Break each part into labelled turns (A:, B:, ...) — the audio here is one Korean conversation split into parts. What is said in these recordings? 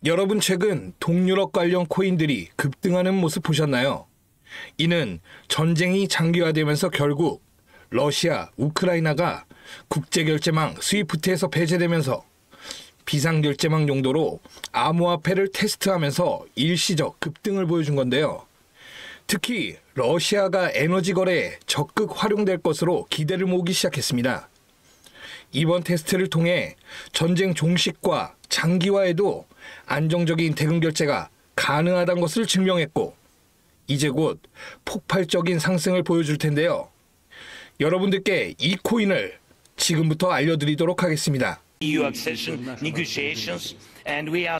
A: 여러분 최근 동유럽 관련 코인들이 급등하는 모습 보셨나요? 이는 전쟁이 장기화되면서 결국 러시아, 우크라이나가 국제결제망 스위프트에서 배제되면서 비상결제망 용도로 암호화폐를 테스트하면서 일시적 급등을 보여준 건데요. 특히 러시아가 에너지 거래에 적극 활용될 것으로 기대를 모으기 시작했습니다. 이번 테스트를 통해 전쟁 종식과 장기화에도 안정적인 대금 결제가 가능하다는 것을 증명했고, 이제 곧 폭발적인 상승을 보여줄 텐데요. 여러분들께 이 코인을 지금부터 알려드리도록 하겠습니다.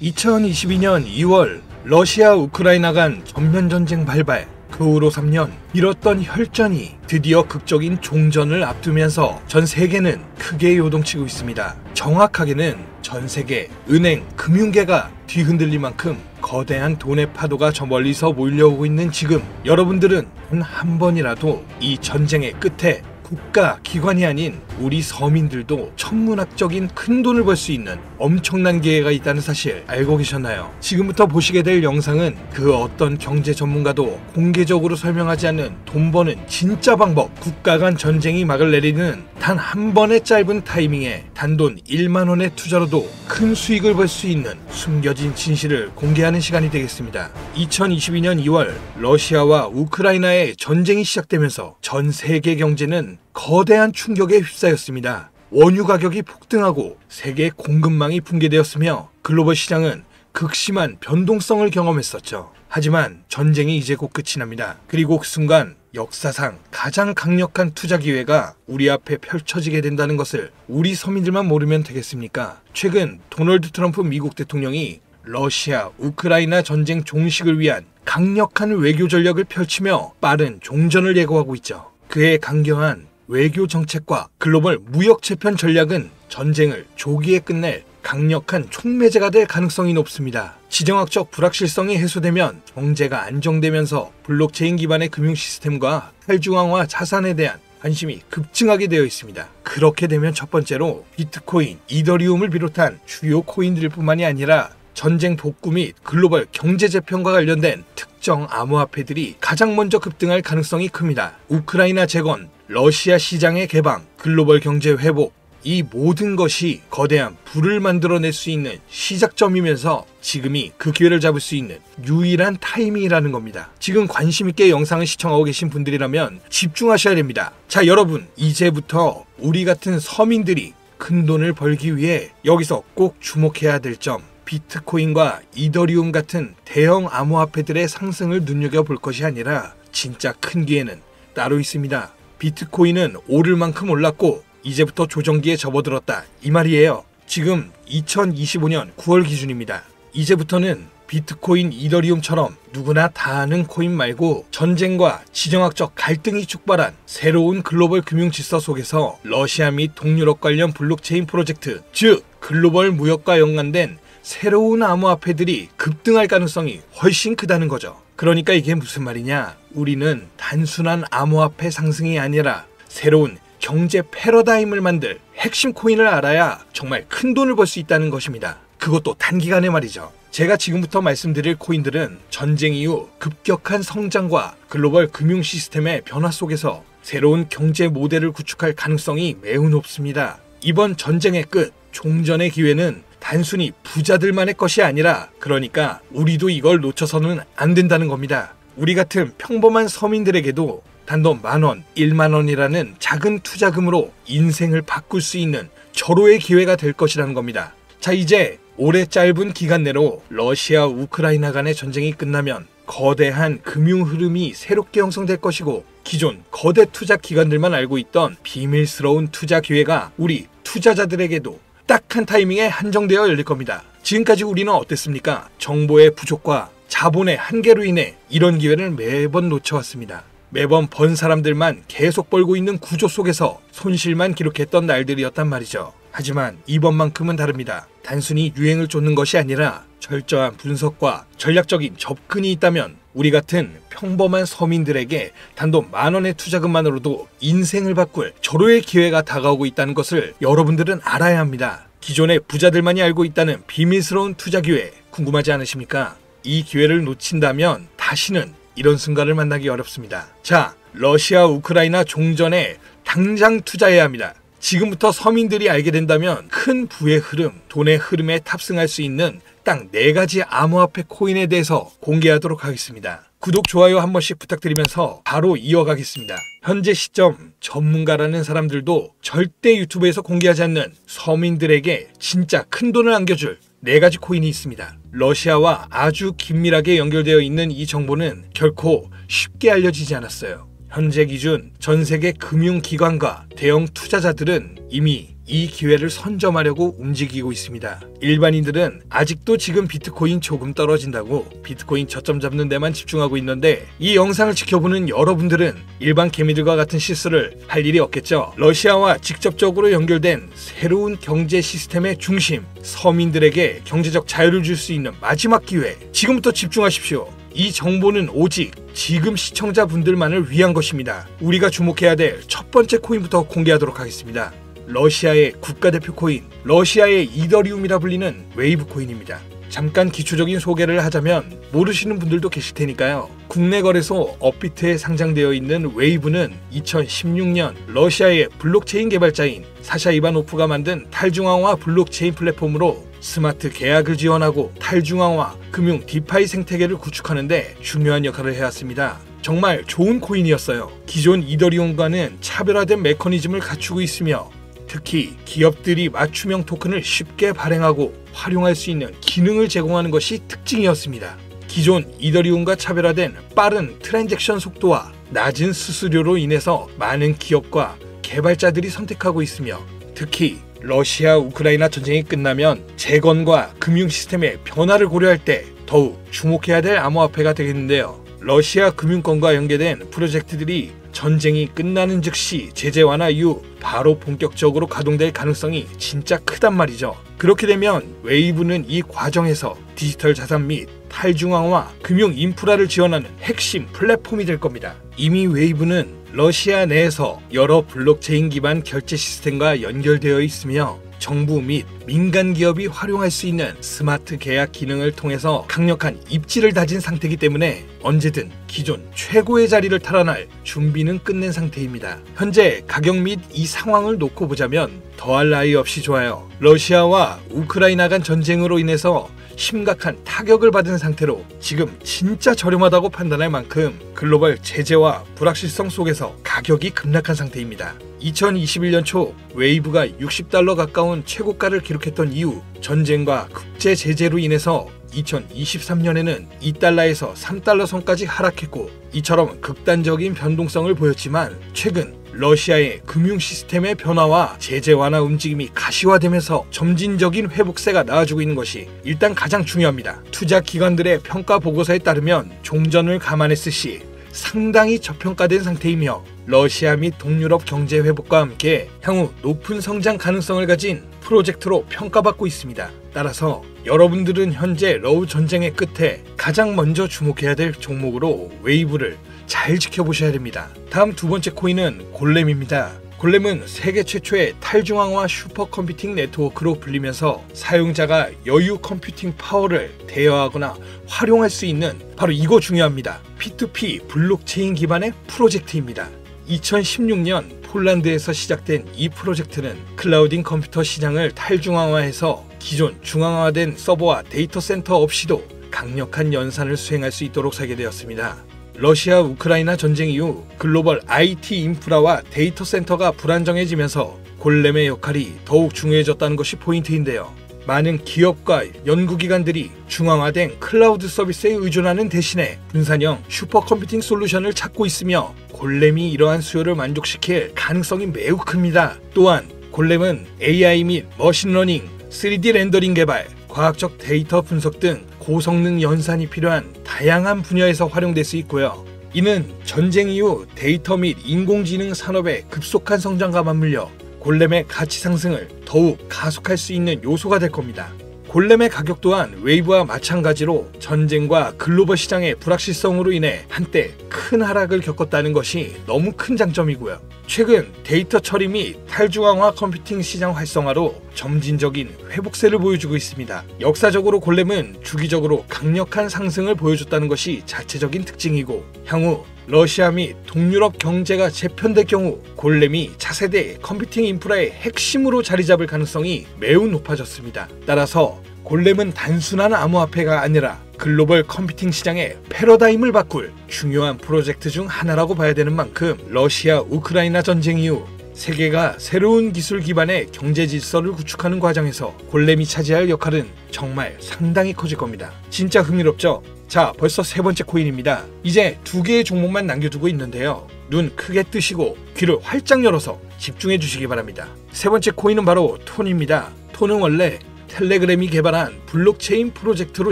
A: 2022년 2월 러시아 우크라이나 간 전면전쟁 발발, 그 후로 3년 미뤘던 혈전이 드디어 극적인 종전을 앞두면서 전 세계는 크게 요동치고 있습니다. 정확하게는 전 세계 은행, 금융계가 뒤흔들릴 만큼 거대한 돈의 파도가 저 멀리서 몰려오고 있는 지금, 여러분들은 한 번이라도 이 전쟁의 끝에 국가, 기관이 아닌 우리 서민들도 천문학적인 큰 돈을 벌 수 있는 엄청난 기회가 있다는 사실 알고 계셨나요? 지금부터 보시게 될 영상은 그 어떤 경제 전문가도 공개적으로 설명하지 않는 돈 버는 진짜 방법, 국가 간 전쟁이 막을 내리는 단 한 번의 짧은 타이밍에 단돈 1만 원의 투자로도 큰 수익을 벌 수 있는 숨겨진 진실을 공개하는 시간이 되겠습니다. 2022년 2월 러시아와 우크라이나의 전쟁이 시작되면서 전 세계 경제는 거대한 충격에 휩싸였습니다. 원유 가격이 폭등하고 세계 공급망이 붕괴되었으며 글로벌 시장은 극심한 변동성을 경험했었죠. 하지만 전쟁이 이제 곧 끝이 납니다. 그리고 그 순간 역사상 가장 강력한 투자 기회가 우리 앞에 펼쳐지게 된다는 것을 우리 서민들만 모르면 되겠습니까? 최근 도널드 트럼프 미국 대통령이 러시아, 우크라이나 전쟁 종식을 위한 강력한 외교 전략을 펼치며 빠른 종전을 예고하고 있죠. 그의 강경한 외교 정책과 글로벌 무역 재편 전략은 전쟁을 조기에 끝낼 강력한 촉매제가 될 가능성이 높습니다. 지정학적 불확실성이 해소되면 경제가 안정되면서 블록체인 기반의 금융 시스템과 탈중앙화 자산에 대한 관심이 급증하게 되어 있습니다. 그렇게 되면 첫 번째로 비트코인, 이더리움을 비롯한 주요 코인들 뿐만이 아니라 전쟁 복구 및 글로벌 경제 재편과 관련된 특정 암호화폐들이 가장 먼저 급등할 가능성이 큽니다. 우크라이나 재건, 러시아 시장의 개방, 글로벌 경제 회복, 이 모든 것이 거대한 부를 만들어낼 수 있는 시작점이면서 지금이 그 기회를 잡을 수 있는 유일한 타이밍이라는 겁니다. 지금 관심있게 영상을 시청하고 계신 분들이라면 집중하셔야 됩니다. 자, 여러분, 이제부터 우리 같은 서민들이 큰 돈을 벌기 위해 여기서 꼭 주목해야 될 점, 비트코인과 이더리움 같은 대형 암호화폐들의 상승을 눈여겨볼 것이 아니라 진짜 큰 기회는 따로 있습니다. 비트코인은 오를 만큼 올랐고 이제부터 조정기에 접어들었다, 이 말이에요. 지금 2025년 9월 기준입니다. 이제부터는 비트코인, 이더리움처럼 누구나 다 아는 코인 말고 전쟁과 지정학적 갈등이 촉발한 새로운 글로벌 금융 질서 속에서 러시아 및 동유럽 관련 블록체인 프로젝트, 즉 글로벌 무역과 연관된 새로운 암호화폐들이 급등할 가능성이 훨씬 크다는 거죠. 그러니까 이게 무슨 말이냐? 우리는 단순한 암호화폐 상승이 아니라 새로운 경제 패러다임을 만들 핵심 코인을 알아야 정말 큰 돈을 벌 수 있다는 것입니다. 그것도 단기간에 말이죠. 제가 지금부터 말씀드릴 코인들은 전쟁 이후 급격한 성장과 글로벌 금융 시스템의 변화 속에서 새로운 경제 모델을 구축할 가능성이 매우 높습니다. 이번 전쟁의 끝, 종전의 기회는 단순히 부자들만의 것이 아니라, 그러니까 우리도 이걸 놓쳐서는 안 된다는 겁니다. 우리 같은 평범한 서민들에게도 단돈 10,000원, 10,000원이라는 작은 투자금으로 인생을 바꿀 수 있는 절호의 기회가 될 것이라는 겁니다. 자, 이제 올해 짧은 기간 내로 러시아, 우크라이나 간의 전쟁이 끝나면 거대한 금융 흐름이 새롭게 형성될 것이고, 기존 거대 투자 기관들만 알고 있던 비밀스러운 투자 기회가 우리 투자자들에게도 딱 한 타이밍에 한정되어 열릴 겁니다. 지금까지 우리는 어땠습니까? 정보의 부족과 자본의 한계로 인해 이런 기회를 매번 놓쳐왔습니다. 매번 번 사람들만 계속 벌고 있는 구조 속에서 손실만 기록했던 날들이었단 말이죠. 하지만 이번만큼은 다릅니다. 단순히 유행을 쫓는 것이 아니라 철저한 분석과 전략적인 접근이 있다면 우리 같은 평범한 서민들에게 단돈 10,000원의 투자금만으로도 인생을 바꿀 절호의 기회가 다가오고 있다는 것을 여러분들은 알아야 합니다. 기존의 부자들만이 알고 있다는 비밀스러운 투자 기회, 궁금하지 않으십니까? 이 기회를 놓친다면 다시는 이런 순간을 만나기 어렵습니다. 자, 러시아 우크라이나 종전에 당장 투자해야 합니다. 지금부터 서민들이 알게 된다면 큰 부의 흐름, 돈의 흐름에 탑승할 수 있는 딱 4가지 암호화폐 코인에 대해서 공개하도록 하겠습니다. 구독, 좋아요 한 번씩 부탁드리면서 바로 이어가겠습니다. 현재 시점 전문가라는 사람들도 절대 유튜브에서 공개하지 않는 서민들에게 진짜 큰 돈을 안겨줄 4가지 코인이 있습니다. 러시아와 아주 긴밀하게 연결되어 있는 이 정보는 결코 쉽게 알려지지 않았어요. 현재 기준 전 세계 금융기관과 대형 투자자들은 이미 이 기회를 선점하려고 움직이고 있습니다. 일반인들은 아직도 지금 비트코인 조금 떨어진다고 비트코인 저점 잡는 데만 집중하고 있는데, 이 영상을 지켜보는 여러분들은 일반 개미들과 같은 실수를 할 일이 없겠죠. 러시아와 직접적으로 연결된 새로운 경제 시스템의 중심, 서민들에게 경제적 자유를 줄 수 있는 마지막 기회, 지금부터 집중하십시오. 이 정보는 오직 지금 시청자분들만을 위한 것입니다. 우리가 주목해야 될 첫 번째 코인부터 공개하도록 하겠습니다. 러시아의 국가대표 코인, 러시아의 이더리움이라 불리는 웨이브 코인입니다. 잠깐 기초적인 소개를 하자면 모르시는 분들도 계실 테니까요. 국내 거래소 업비트에 상장되어 있는 웨이브는 2016년 러시아의 블록체인 개발자인 사샤 이바노프가 만든 탈중앙화 블록체인 플랫폼으로 스마트 계약을 지원하고 탈중앙화 금융 디파이 생태계를 구축하는 데 중요한 역할을 해왔습니다. 정말 좋은 코인이었어요. 기존 이더리움과는 차별화된 메커니즘을 갖추고 있으며 특히 기업들이 맞춤형 토큰을 쉽게 발행하고 활용할 수 있는 기능을 제공하는 것이 특징이었습니다. 기존 이더리움과 차별화된 빠른 트랜잭션 속도와 낮은 수수료로 인해서 많은 기업과 개발자들이 선택하고 있으며, 특히 러시아 우크라이나 전쟁이 끝나면 재건과 금융 시스템의 변화를 고려할 때 더욱 주목해야 될 암호화폐가 되겠는데요. 러시아 금융권과 연계된 프로젝트들이 전쟁이 끝나는 즉시 제재 완화 이후 바로 본격적으로 가동될 가능성이 진짜 크단 말이죠. 그렇게 되면 웨이브는 이 과정에서 디지털 자산 및 탈중앙화 금융 인프라를 지원하는 핵심 플랫폼이 될 겁니다. 이미 웨이브는 러시아 내에서 여러 블록체인 기반 결제 시스템과 연결되어 있으며 정부 및 민간 기업이 활용할 수 있는 스마트 계약 기능을 통해서 강력한 입지를 다진 상태이기 때문에 언제든 기존 최고의 자리를 탈환할 준비는 끝낸 상태입니다. 현재 가격 및 이 상황을 놓고 보자면 더할 나위 없이 좋아요. 러시아와 우크라이나 간 전쟁으로 인해서 심각한 타격을 받은 상태로 지금 진짜 저렴하다고 판단할 만큼 글로벌 제재와 불확실성 속에서 가격이 급락한 상태입니다. 2021년 초 웨이브가 $60 가까운 최고가를 기록했던 이후 전쟁과 국제 제재로 인해서 2023년에는 $2에서 $3 선까지 하락했고, 이처럼 극단적인 변동성을 보였지만 최근 러시아의 금융 시스템의 변화와 제재 완화 움직임이 가시화되면서 점진적인 회복세가 나와주고 있는 것이 일단 가장 중요합니다. 투자 기관들의 평가 보고서에 따르면 종전을 감안했을 시 상당히 저평가된 상태이며 러시아 및 동유럽 경제 회복과 함께 향후 높은 성장 가능성을 가진 프로젝트로 평가받고 있습니다. 따라서 여러분들은 현재 러우 전쟁의 끝에 가장 먼저 주목해야 될 종목으로 웨이브를 잘 지켜보셔야 됩니다. 다음 두 번째 코인은 골렘입니다. 골렘은 세계 최초의 탈중앙화 슈퍼컴퓨팅 네트워크로 불리면서 사용자가 여유 컴퓨팅 파워를 대여하거나 활용할 수 있는, 바로 이거 중요합니다, P2P 블록체인 기반의 프로젝트입니다. 2016년 폴란드에서 시작된 이 프로젝트는 클라우딩 컴퓨터 시장을 탈중앙화해서 기존 중앙화된 서버와 데이터 센터 없이도 강력한 연산을 수행할 수 있도록 설계되었습니다. 러시아 우크라이나 전쟁 이후 글로벌 IT 인프라와 데이터 센터가 불안정해지면서 골렘의 역할이 더욱 중요해졌다는 것이 포인트인데요. 많은 기업과 연구기관들이 중앙화된 클라우드 서비스에 의존하는 대신에 분산형 슈퍼컴퓨팅 솔루션을 찾고 있으며 골렘이 이러한 수요를 만족시킬 가능성이 매우 큽니다. 또한 골렘은 AI 및 머신러닝, 3D 렌더링 개발, 과학적 데이터 분석 등 고성능 연산이 필요한 다양한 분야에서 활용될 수 있고요. 이는 전쟁 이후 데이터 및 인공지능 산업의 급속한 성장과 맞물려 골렘의 가치 상승을 더욱 가속할 수 있는 요소가 될 겁니다. 골렘의 가격 또한 웨이브와 마찬가지로 전쟁과 글로벌 시장의 불확실성으로 인해 한때 큰 하락을 겪었다는 것이 너무 큰 장점이고요. 최근 데이터 처리 및 탈중앙화 컴퓨팅 시장 활성화로 점진적인 회복세를 보여주고 있습니다. 역사적으로 골렘은 주기적으로 강력한 상승을 보여줬다는 것이 자체적인 특징이고, 향후 러시아 및 동유럽 경제가 재편될 경우 골렘이 차세대 컴퓨팅 인프라의 핵심으로 자리 잡을 가능성이 매우 높아졌습니다. 따라서 골렘은 단순한 암호화폐가 아니라 글로벌 컴퓨팅 시장의 패러다임을 바꿀 중요한 프로젝트 중 하나라고 봐야 되는 만큼, 러시아 우크라이나 전쟁 이후 세계가 새로운 기술 기반의 경제 질서를 구축하는 과정에서 골렘이 차지할 역할은 정말 상당히 커질 겁니다. 진짜 흥미롭죠? 자, 벌써 세 번째 코인입니다. 이제 두 개의 종목만 남겨두고 있는데요. 눈 크게 뜨시고 귀를 활짝 열어서 집중해 주시기 바랍니다. 세 번째 코인은 바로 톤입니다. 톤은 원래 텔레그램이 개발한 블록체인 프로젝트로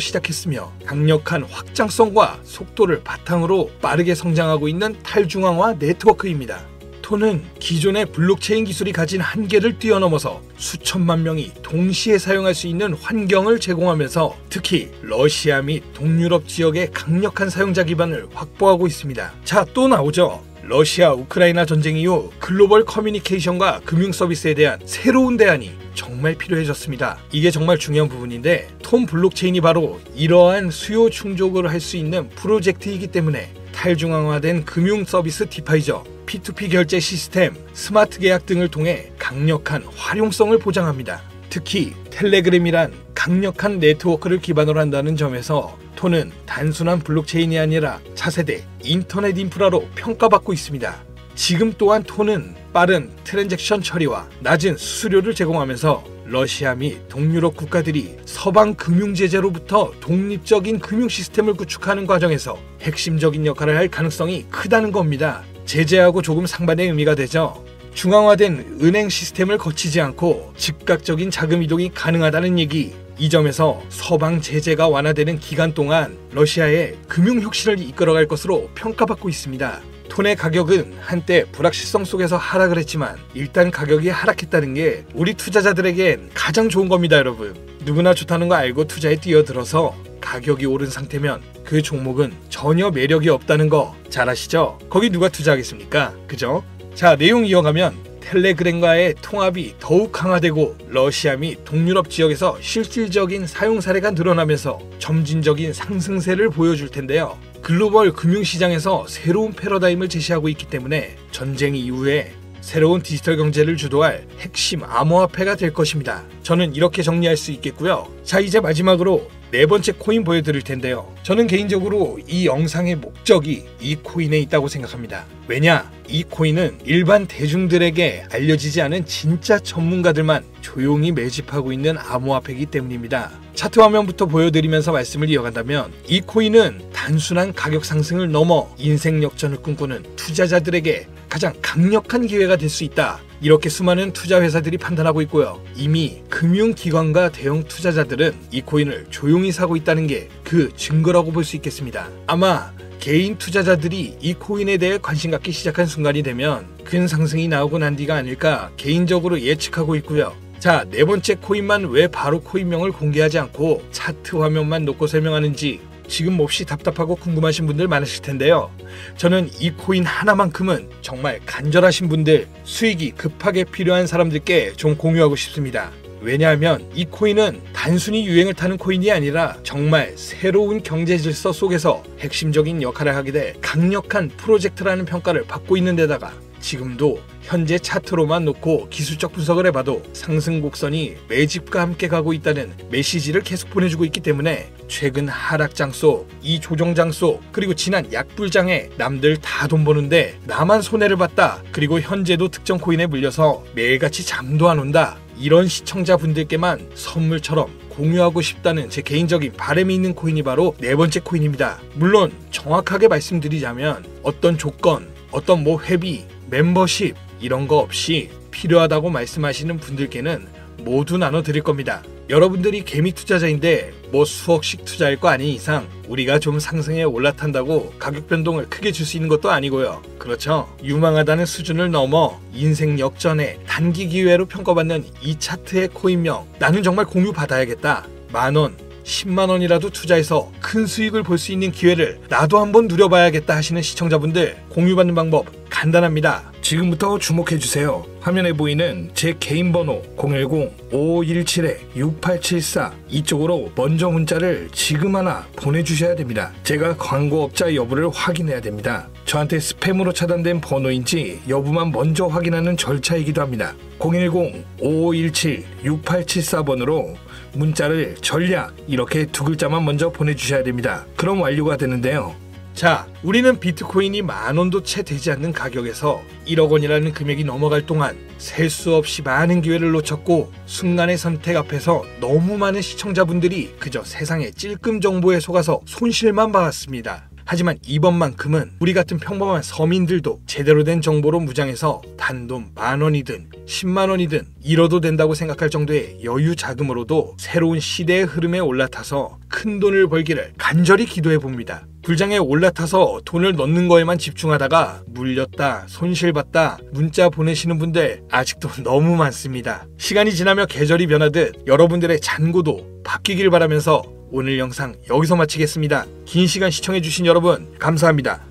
A: 시작했으며 강력한 확장성과 속도를 바탕으로 빠르게 성장하고 있는 탈중앙화 네트워크입니다. 톤은 기존의 블록체인 기술이 가진 한계를 뛰어넘어서 수천만 명이 동시에 사용할 수 있는 환경을 제공하면서 특히 러시아 및 동유럽 지역의 강력한 사용자 기반을 확보하고 있습니다. 자, 또 나오죠. 러시아 우크라이나 전쟁 이후 글로벌 커뮤니케이션과 금융 서비스에 대한 새로운 대안이 정말 필요해졌습니다. 이게 정말 중요한 부분인데, 톤 블록체인이 바로 이러한 수요 충족을 할 수 있는 프로젝트이기 때문에 탈중앙화된 금융 서비스 디파이저, P2P 결제 시스템, 스마트 계약 등을 통해 강력한 활용성을 보장합니다. 특히 텔레그램이란 강력한 네트워크를 기반으로 한다는 점에서 톤은 단순한 블록체인이 아니라 차세대 인터넷 인프라로 평가받고 있습니다. 지금 또한 톤은 빠른 트랜잭션 처리와 낮은 수수료를 제공하면서 러시아 및 동유럽 국가들이 서방 금융 제재로부터 독립적인 금융 시스템을 구축하는 과정에서 핵심적인 역할을 할 가능성이 크다는 겁니다. 제재하고 조금 상반의 의미가 되죠. 중앙화된 은행 시스템을 거치지 않고 즉각적인 자금 이동이 가능하다는 얘기. 이 점에서 서방 제재가 완화되는 기간 동안 러시아의 금융 혁신을 이끌어갈 것으로 평가받고 있습니다. 톤의 가격은 한때 불확실성 속에서 하락을 했지만 일단 가격이 하락했다는 게 우리 투자자들에겐 가장 좋은 겁니다, 여러분. 누구나 좋다는 거 알고 투자에 뛰어들어서 가격이 오른 상태면 그 종목은 전혀 매력이 없다는 거 잘 아시죠? 거기 누가 투자하겠습니까? 그죠? 자, 내용 이어가면 텔레그램과의 통합이 더욱 강화되고 러시아 및 동유럽 지역에서 실질적인 사용 사례가 늘어나면서 점진적인 상승세를 보여줄 텐데요. 글로벌 금융시장에서 새로운 패러다임을 제시하고 있기 때문에 전쟁 이후에 새로운 디지털 경제를 주도할 핵심 암호화폐가 될 것입니다. 저는 이렇게 정리할 수 있겠고요. 자, 이제 마지막으로 네 번째 코인 보여드릴 텐데요. 저는 개인적으로 이 영상의 목적이 이 코인에 있다고 생각합니다. 왜냐? 이 코인은 일반 대중들에게 알려지지 않은 진짜 전문가들만 조용히 매집하고 있는 암호화폐이기 때문입니다. 차트 화면부터 보여드리면서 말씀을 이어간다면, 이 코인은 단순한 가격 상승을 넘어 인생 역전을 꿈꾸는 투자자들에게 가장 강력한 기회가 될 수 있다. 이렇게 수많은 투자 회사들이 판단하고 있고요. 이미 금융기관과 대형 투자자들은 이 코인을 조용히 사고 있다는 게 그 증거라고 볼 수 있겠습니다. 아마 개인 투자자들이 이 코인에 대해 관심 갖기 시작한 순간이 되면 큰 상승이 나오고 난 뒤가 아닐까 개인적으로 예측하고 있고요. 자, 네 번째 코인만 왜 바로 코인명을 공개하지 않고 차트 화면만 놓고 설명하는지 지금 몹시 답답하고 궁금하신 분들 많으실 텐데요. 저는 이 코인 하나만큼은 정말 간절하신 분들, 수익이 급하게 필요한 사람들께 좀 공유하고 싶습니다. 왜냐하면 이 코인은 단순히 유행을 타는 코인이 아니라 정말 새로운 경제 질서 속에서 핵심적인 역할을 하게 될 강력한 프로젝트라는 평가를 받고 있는 데다가 지금도 현재 차트로만 놓고 기술적 분석을 해봐도 상승 곡선이 매집과 함께 가고 있다는 메시지를 계속 보내주고 있기 때문에 최근 하락장 속, 이 조정장 속, 그리고 지난 약불장에 남들 다 돈 버는데 나만 손해를 봤다, 그리고 현재도 특정 코인에 물려서 매일같이 잠도 안 온다, 이런 시청자분들께만 선물처럼 공유하고 싶다는 제 개인적인 바람이 있는 코인이 바로 네 번째 코인입니다. 물론 정확하게 말씀드리자면 어떤 조건, 어떤 회비, 멤버십 이런 거 없이 필요하다고 말씀하시는 분들께는 모두 나눠드릴 겁니다. 여러분들이 개미 투자자인데 수억씩 투자할 거 아닌 이상 우리가 좀 상승에 올라탄다고 가격 변동을 크게 줄 수 있는 것도 아니고요. 그렇죠? 유망하다는 수준을 넘어 인생 역전의 단기 기회로 평가받는 이 차트의 코인명, 나는 정말 공유 받아야겠다. 10,000원, 10만원이라도 투자해서 큰 수익을 볼 수 있는 기회를 나도 한번 누려봐야겠다 하시는 시청자분들, 공유받는 방법 간단합니다. 지금부터 주목해주세요. 화면에 보이는 제 개인 번호 010-5517-6874 이쪽으로 먼저 문자를 지금 하나 보내주셔야 됩니다. 제가 광고업자 여부를 확인해야 됩니다. 저한테 스팸으로 차단된 번호인지 여부만 먼저 확인하는 절차이기도 합니다. 010-5517-6874번으로 문자를 전략 이렇게 두 글자만 먼저 보내주셔야 됩니다. 그럼 완료가 되는데요. 자, 우리는 비트코인이 10,000원도 채 되지 않는 가격에서 1억 원이라는 금액이 넘어갈 동안 셀 수 없이 많은 기회를 놓쳤고 순간의 선택 앞에서 너무 많은 시청자분들이 그저 세상의 찔끔 정보에 속아서 손실만 봐왔습니다. 하지만 이번만큼은 우리 같은 평범한 서민들도 제대로 된 정보로 무장해서 단돈 10,000원이든 100,000원이든 잃어도 된다고 생각할 정도의 여유 자금으로도 새로운 시대의 흐름에 올라타서 큰 돈을 벌기를 간절히 기도해 봅니다. 불장에 올라타서 돈을 넣는 거에만 집중하다가 물렸다, 손실봤다, 문자 보내시는 분들 아직도 너무 많습니다. 시간이 지나며 계절이 변하듯 여러분들의 잔고도 바뀌길 바라면서 오늘 영상 여기서 마치겠습니다. 긴 시간 시청해주신 여러분 감사합니다.